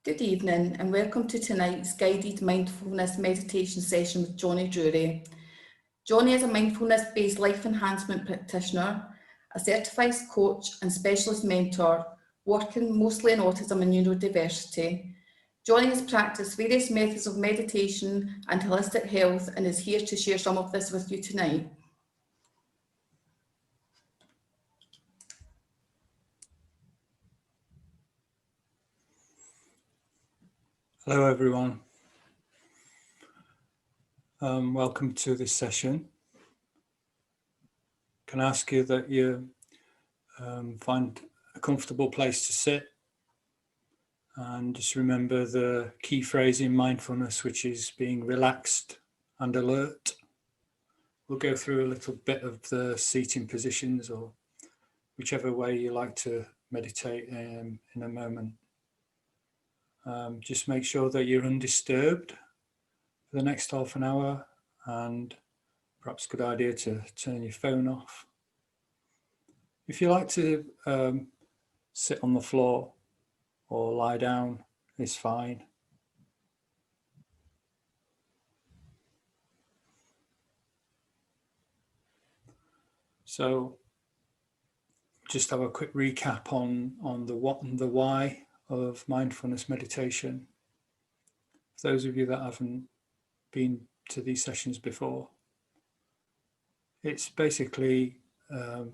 Good evening and welcome to tonight's guided mindfulness meditation session with Johnny Drury. Johnny is a mindfulness-based life enhancement practitioner, a certified coach and specialist mentor, working mostly in autism and neurodiversity. Johnny has practiced various methods of meditation and holistic health and is here to share some of this with you tonight. Hello everyone, welcome to this session. Can I ask you that you find a comfortable place to sit and just remember the key phrase in mindfulness, which is being relaxed and alert. We'll go through a little bit of the seating positions or whichever way you like to meditate in a moment. Just make sure that you're undisturbed for the next half an hour, and perhaps a good idea to turn your phone off. If you like to sit on the floor or lie down, it's fine. So just have a quick recap on the what and the why of mindfulness meditation. For those of you that haven't been to these sessions before, it's basically,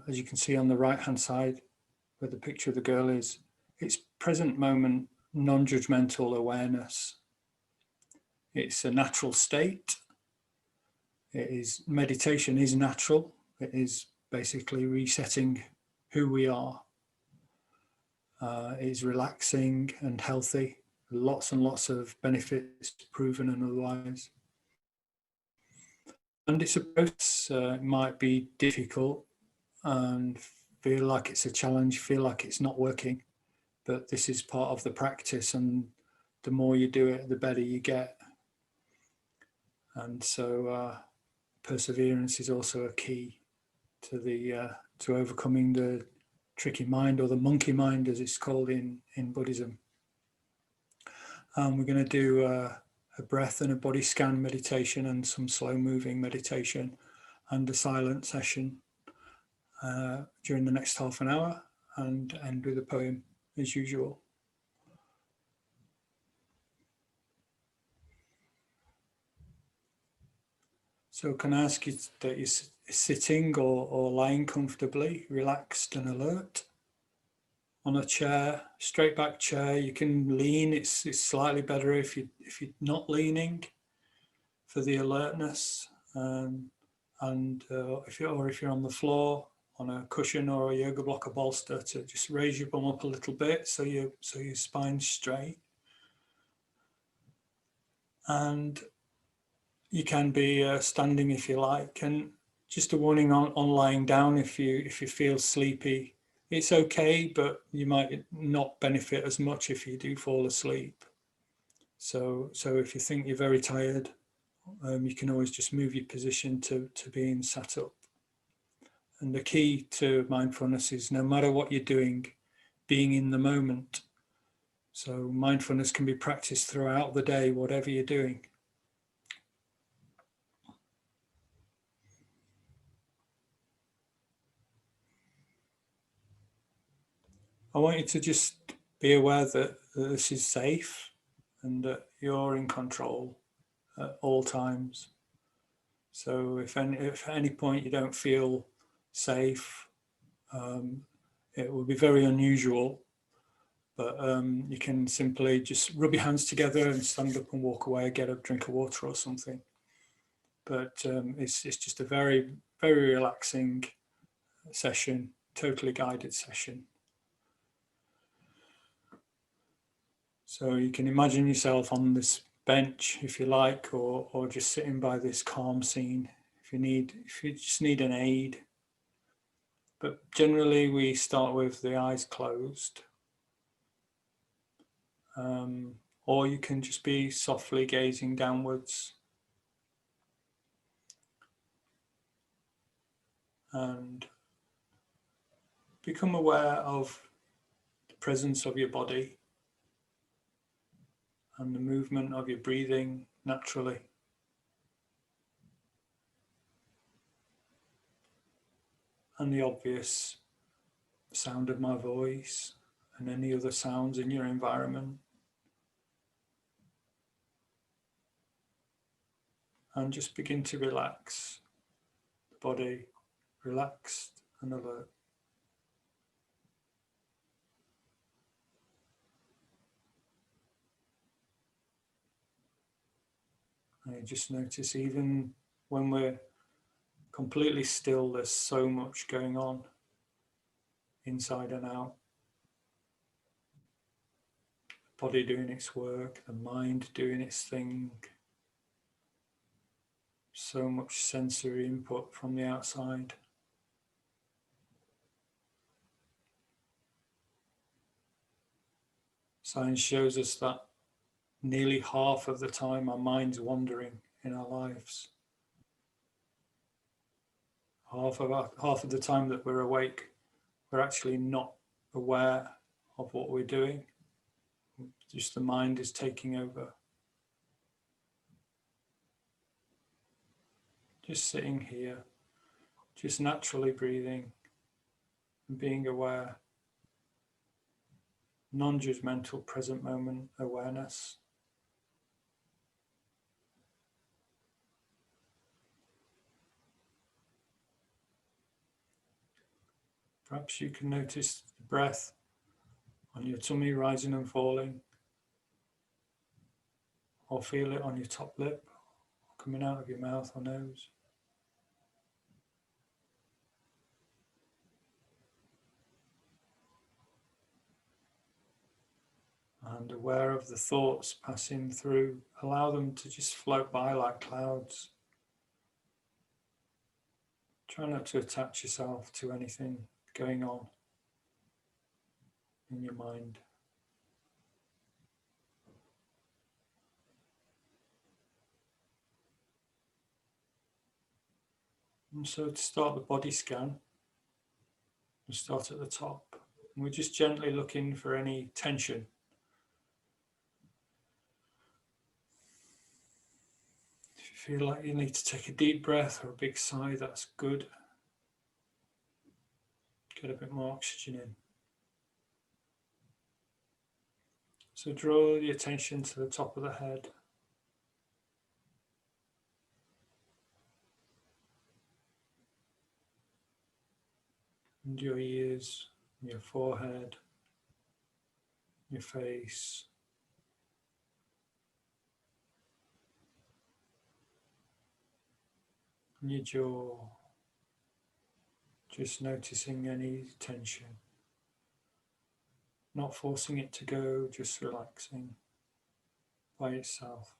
as you can see on the right hand side where the picture of the girl is, it's present moment non-judgmental awareness. It's a natural state. Meditation is natural. It is basically resetting who we are. It is relaxing and healthy. Lots and lots of benefits, proven and otherwise. And it's a process. It might be difficult and feel like it's a challenge, feel like it's not working. But this is part of the practice, and the more you do it, the better you get. And so perseverance is also a key to overcoming the tricky mind, or the monkey mind as it's called in Buddhism. We're going to do a breath and a body scan meditation and some slow moving meditation and a silent session during the next half an hour, and end with a poem as usual. So can I ask you that you're sitting or lying comfortably, relaxed and alert on a chair, straight back chair. You can lean. It's slightly better if you're not leaning for the alertness, and if you're on the floor on a cushion or a yoga block or bolster, to just raise your bum up a little bit so your spine's straight. And you can be standing if you like. And just a warning on lying down, if you feel sleepy, it's okay, but you might not benefit as much if you do fall asleep. So if you think you're very tired, you can always just move your position to being sat up. And the key to mindfulness is, no matter what you're doing, being in the moment. So mindfulness can be practiced throughout the day, whatever you're doing. I want you to just be aware that this is safe and that you're in control at all times. So if at any point you don't feel safe, it will be very unusual, but you can simply just rub your hands together and stand up and walk away, get a drink of water or something. But it's just a very, very relaxing session, totally guided session. So you can imagine yourself on this bench, if you like, or just sitting by this calm scene if you just need an aid. But generally we start with the eyes closed. Or you can just be softly gazing downwards. And become aware of the presence of your body. and the movement of your breathing naturally. And the obvious sound of my voice and any other sounds in your environment. And just begin to relax the body, relaxed and alert. And you just notice even when we're completely still, there's so much going on inside and out. The body doing its work, the mind doing its thing. So much sensory input from the outside. Science shows us that nearly half of the time our mind's wandering in our lives. Half of the time that we're awake, we're actually not aware of what we're doing. Just the mind is taking over. Just sitting here, just naturally breathing and being aware. Non-judgmental present moment awareness. Perhaps you can notice the breath on your tummy rising and falling, or feel it on your top lip, coming out of your mouth or nose. And aware of the thoughts passing through, allow them to just float by like clouds. Try not to attach yourself to anything going on in your mind. And so to start the body scan, we'll start at the top. And we're just gently looking for any tension. If you feel like you need to take a deep breath or a big sigh, that's good. Get a bit more oxygen in. So draw the attention to the top of the head. And your ears, your forehead, your face. And your jaw. Just noticing any tension. Not forcing it to go, just relaxing by itself.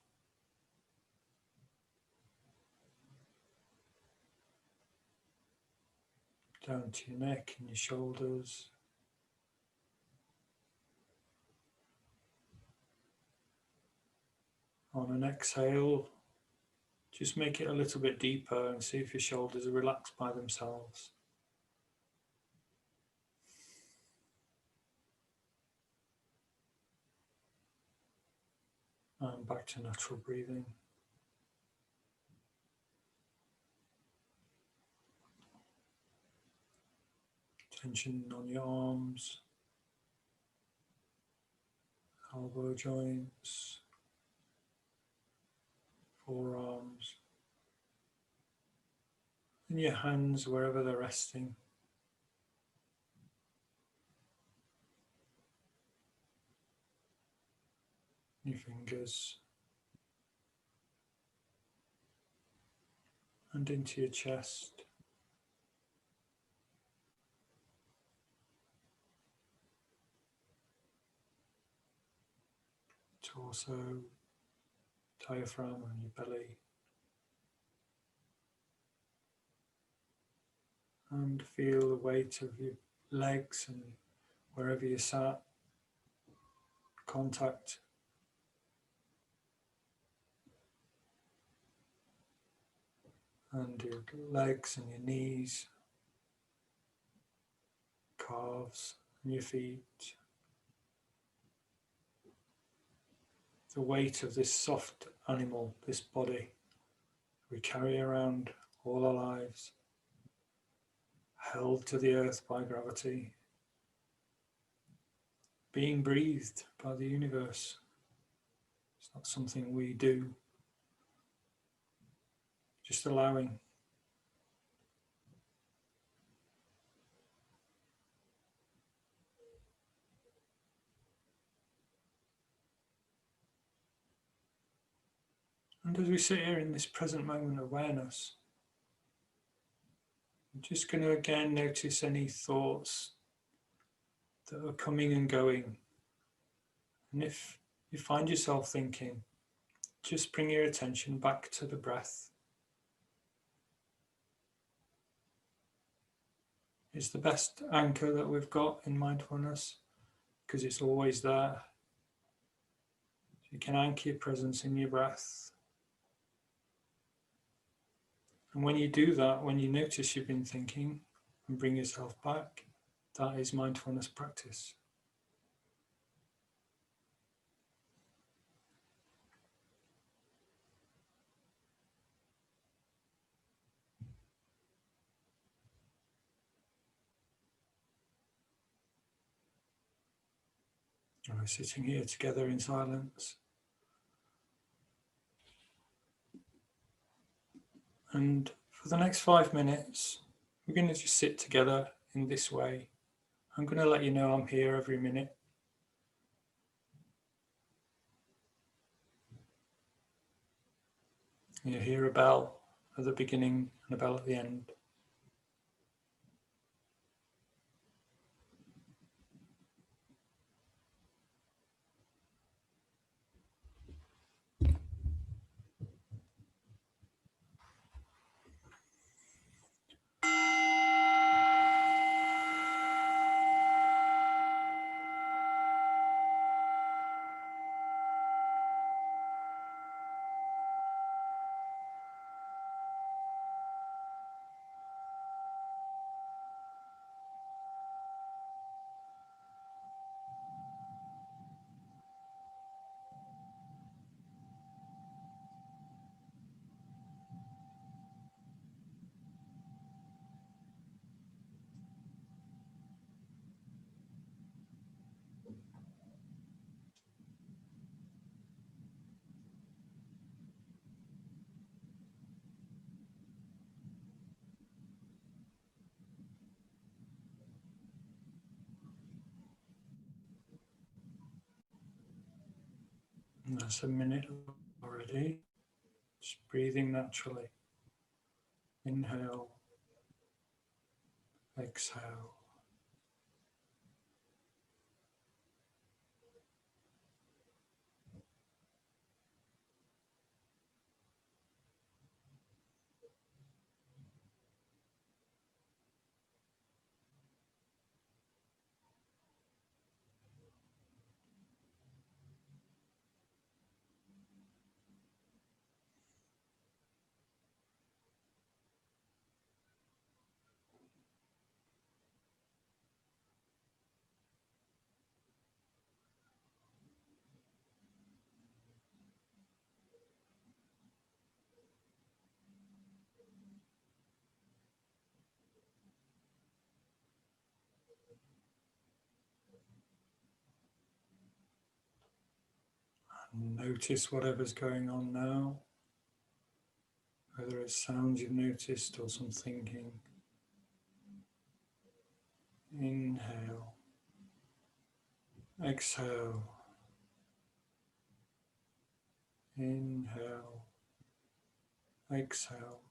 Down to your neck and your shoulders. On an exhale, just make it a little bit deeper and see if your shoulders are relaxed by themselves. And back to natural breathing. Tension on your arms, elbow joints, forearms, and your hands wherever they're resting. Your fingers, and into your chest. Torso, diaphragm and your belly. And feel the weight of your legs and wherever you're sat, contact. And your legs and your knees, calves and your feet. the weight of this soft animal, this body we carry around all our lives, held to the earth by gravity, being breathed by the universe. It's not something we do, just allowing. And as we sit here in this present moment of awareness, I'm just going to again notice any thoughts that are coming and going. And if you find yourself thinking, just bring your attention back to the breath. It's the best anchor that we've got in mindfulness because it's always there. You can anchor your presence in your breath. And when you do that, when you notice you've been thinking and bring yourself back, that is mindfulness practice. And we're sitting here together in silence. And for the next 5 minutes, we're going to just sit together in this way. I'm going to let you know I'm here every minute. You hear a bell at the beginning and a bell at the end. And that's a minute already. Just breathing naturally. Inhale, exhale. And notice whatever's going on now, whether it's sounds you've noticed or some thinking. Inhale, exhale, inhale, exhale.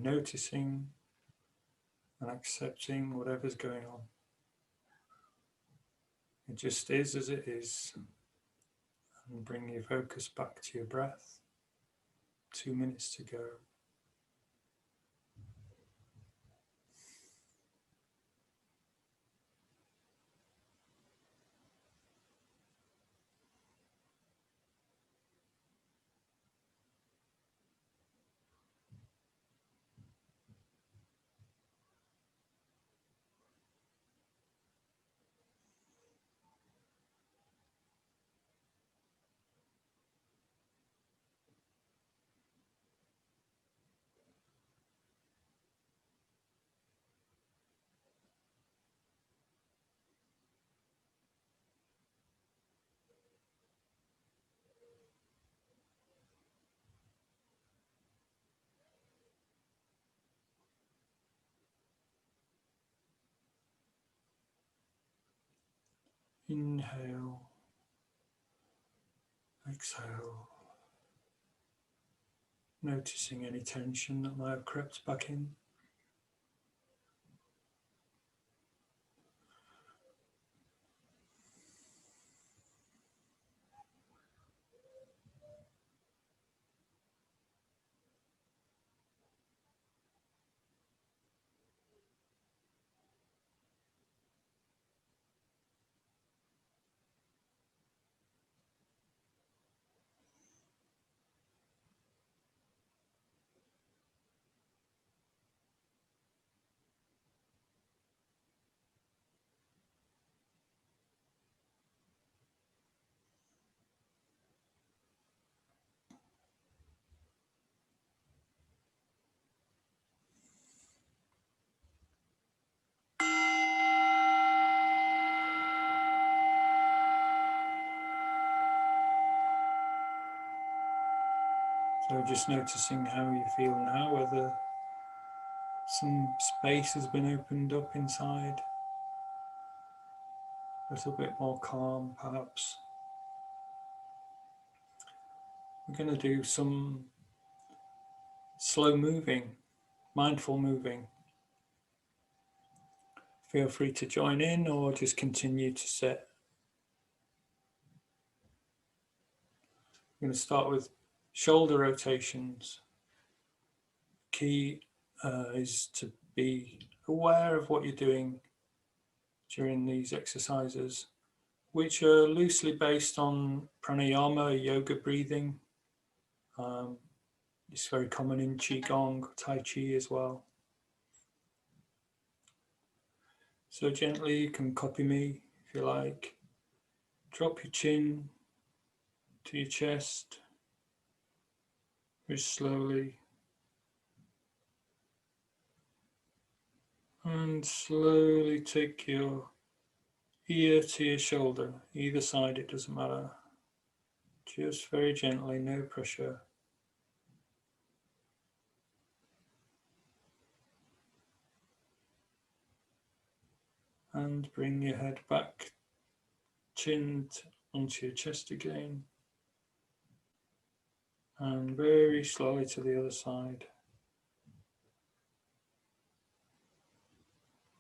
noticing and accepting whatever's going on. It just is as it is. And bring your focus back to your breath. 2 minutes to go. Inhale, exhale, noticing any tension that might have crept back in. So just noticing how you feel now, whether some space has been opened up inside, a little bit more calm perhaps. We're going to do some slow moving, mindful moving. Feel free to join in or just continue to sit. I'm going to start with shoulder rotations. Key is to be aware of what you're doing during these exercises, which are loosely based on pranayama, yoga breathing. It's very common in Qigong, Tai Chi as well. So gently, you can copy me if you like. Drop your chin to your chest, very slowly. And slowly take your ear to your shoulder, either side, it doesn't matter. Just very gently, no pressure. And bring your head back, chin onto your chest again. And very slowly to the other side.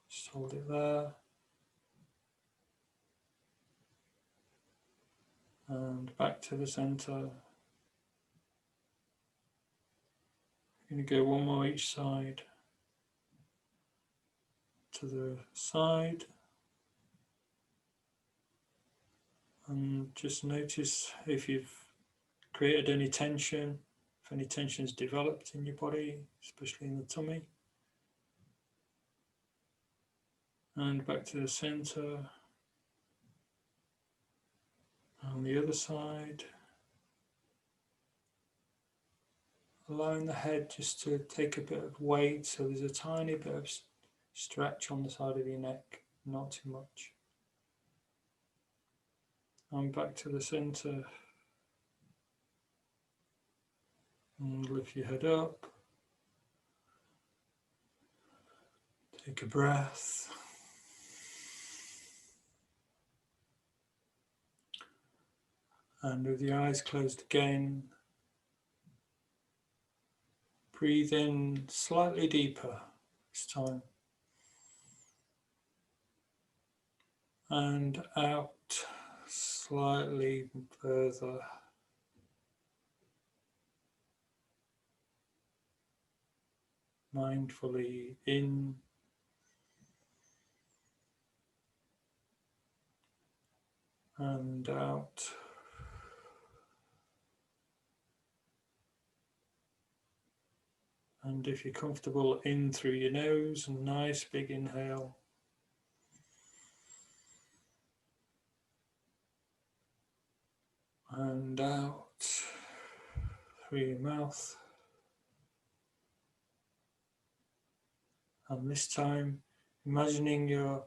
Just hold it there. And back to the center. We're going to go one more each side. To the side. And just notice if you've created any tension, if any tension is developed in your body, especially in the tummy. And back to the center. On the other side. Allowing the head just to take a bit of weight, so there's a tiny bit of stretch on the side of your neck, not too much. And back to the center. And lift your head up. Take a breath. And with your eyes closed again, breathe in slightly deeper this time. And out slightly further. Mindfully in and out. And if you're comfortable, in through your nose, a nice big inhale. And out through your mouth. And this time, imagining you're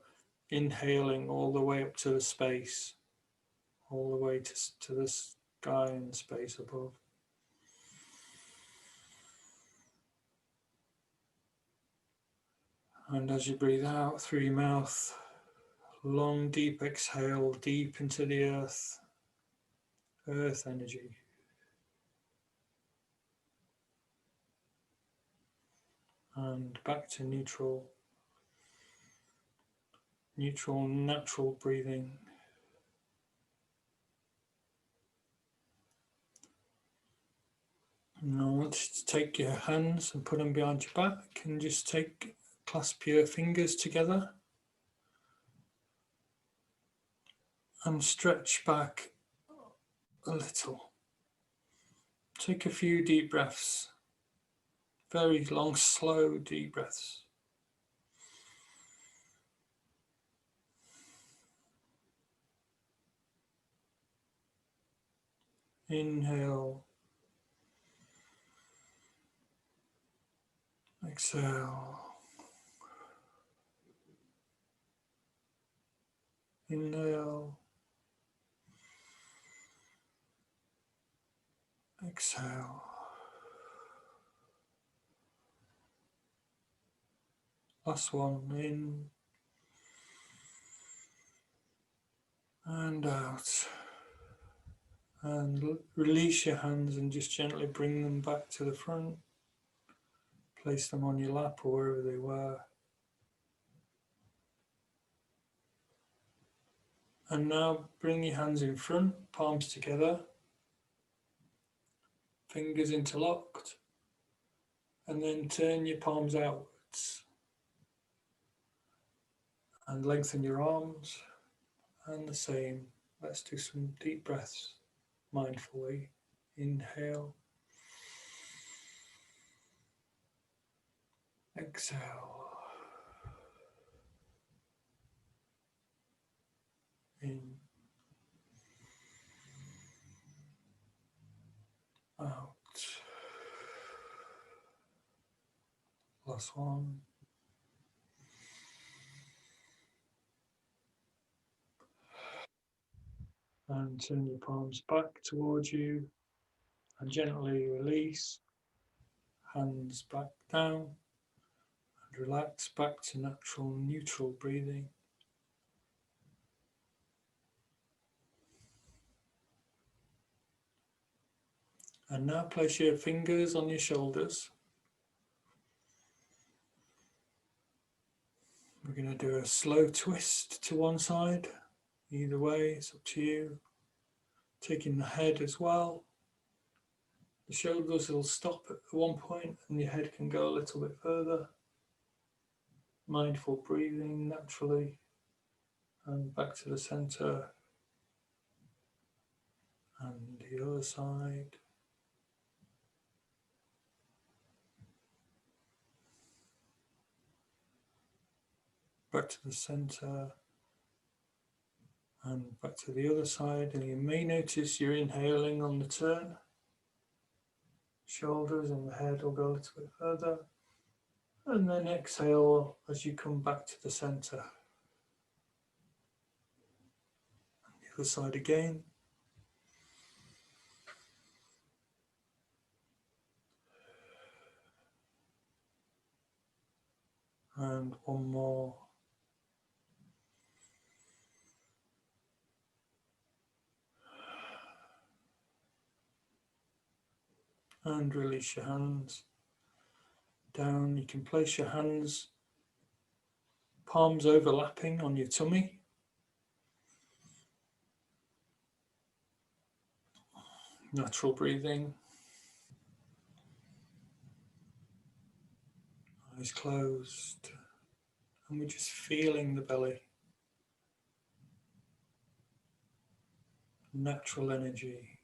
inhaling all the way up to the space, all the way to the sky and space above. And as you breathe out through your mouth, long deep exhale deep into the earth energy. And back to neutral, natural breathing. And I want you to take your hands and put them behind your back and just clasp your fingers together and stretch back a little. Take a few deep breaths, very long, slow, deep breaths. Inhale, exhale. Inhale, exhale. Last one, in and out. And release your hands and just gently bring them back to the front. Place them on your lap or wherever they were. And now bring your hands in front, palms together, fingers interlocked, and then turn your palms outwards. And lengthen your arms, and the same. Let's do some deep breaths mindfully. Inhale, exhale, in, out. Last one. And turn your palms back towards you and gently release. Hands back down and relax back to natural neutral breathing. And now place your fingers on your shoulders. We're going to do a slow twist to one side. Either way, it's up to you. Taking the head as well. The shoulders will stop at one point and your head can go a little bit further. Mindful breathing naturally. And back to the center. And the other side. Back to the center. And back to the other side. And you may notice you're inhaling on the turn. Shoulders and the head will go a little bit further. And then exhale as you come back to the center. And the other side again. And one more. And release your hands. down. You can place your hands, palms overlapping on your tummy. Natural breathing. Eyes closed. And we're just feeling the belly. Natural energy.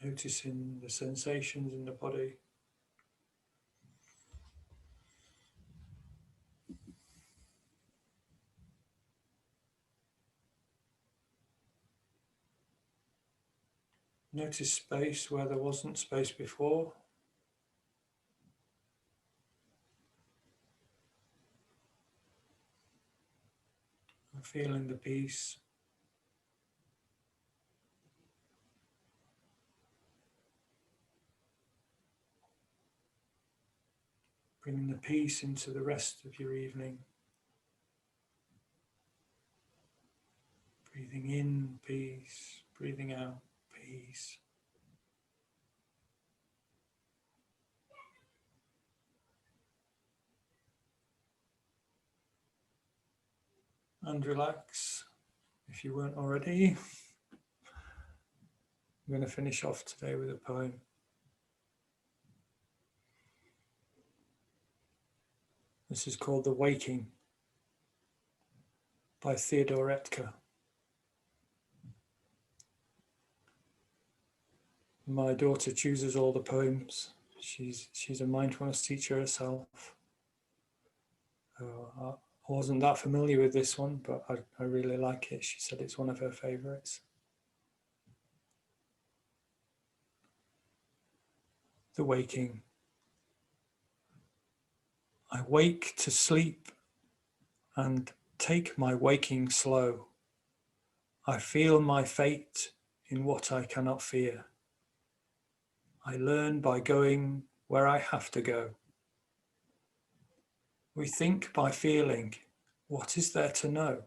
Noticing the sensations in the body. Notice space where there wasn't space before. And feeling the peace. Bringing the peace into the rest of your evening. Breathing in peace, breathing out peace. And relax if you weren't already. I'm going to finish off today with a poem. This is called The Waking by Theodore Etker. My daughter chooses all the poems. She's a mindfulness teacher herself. I wasn't that familiar with this one, but I really like it. She said it's one of her favorites. The Waking. I wake to sleep and take my waking slow. I feel my fate in what I cannot fear. I learn by going where I have to go. We think by feeling, what is there to know?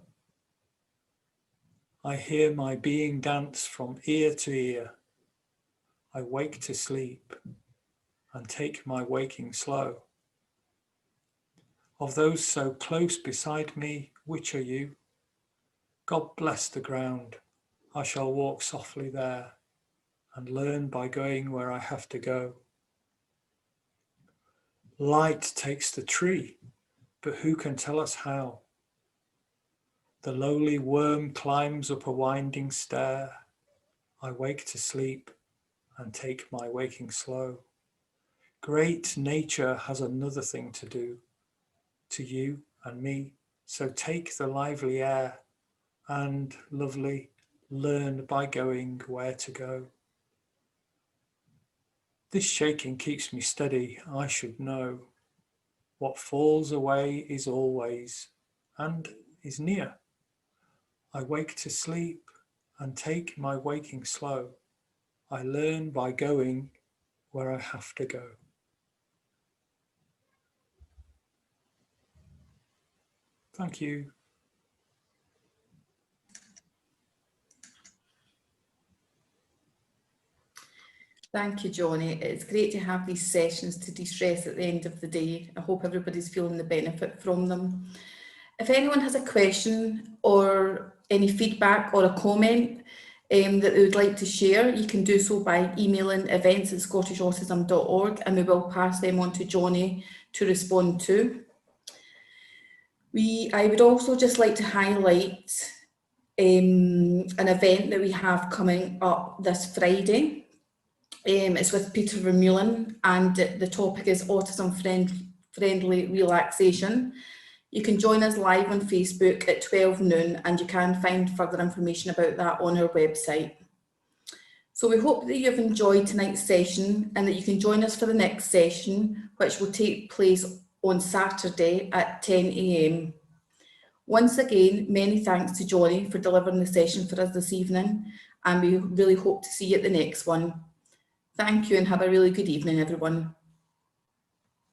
I hear my being dance from ear to ear. I wake to sleep and take my waking slow. Of those so close beside me, which are you? God bless the ground. I shall walk softly there and learn by going where I have to go. Light takes the tree, but who can tell us how? The lowly worm climbs up a winding stair. I wake to sleep and take my waking slow. Great nature has another thing to do to you and me, so take the lively air and, lovely, learn by going where to go. This shaking keeps me steady, I should know. What falls away is always and is near. I wake to sleep and take my waking slow. I learn by going where I have to go. Thank you. Thank you, Johnny. It's great to have these sessions to de-stress at the end of the day. I hope everybody's feeling the benefit from them. If anyone has a question or any feedback or a comment that they would like to share, you can do so by emailing events@scottishautism.org, and we will pass them on to Johnny to respond to. I would also just like to highlight an event that we have coming up this Friday. It's with Peter Vermeulen, and the topic is autism friendly relaxation. You can join us live on Facebook at 12 noon, and you can find further information about that on our website. So we hope that you've enjoyed tonight's session and that you can join us for the next session, which will take place on Saturday at 10 AM. Once again, many thanks to Johnny for delivering the session for us this evening, and we really hope to see you at the next one. Thank you and have a really good evening, everyone.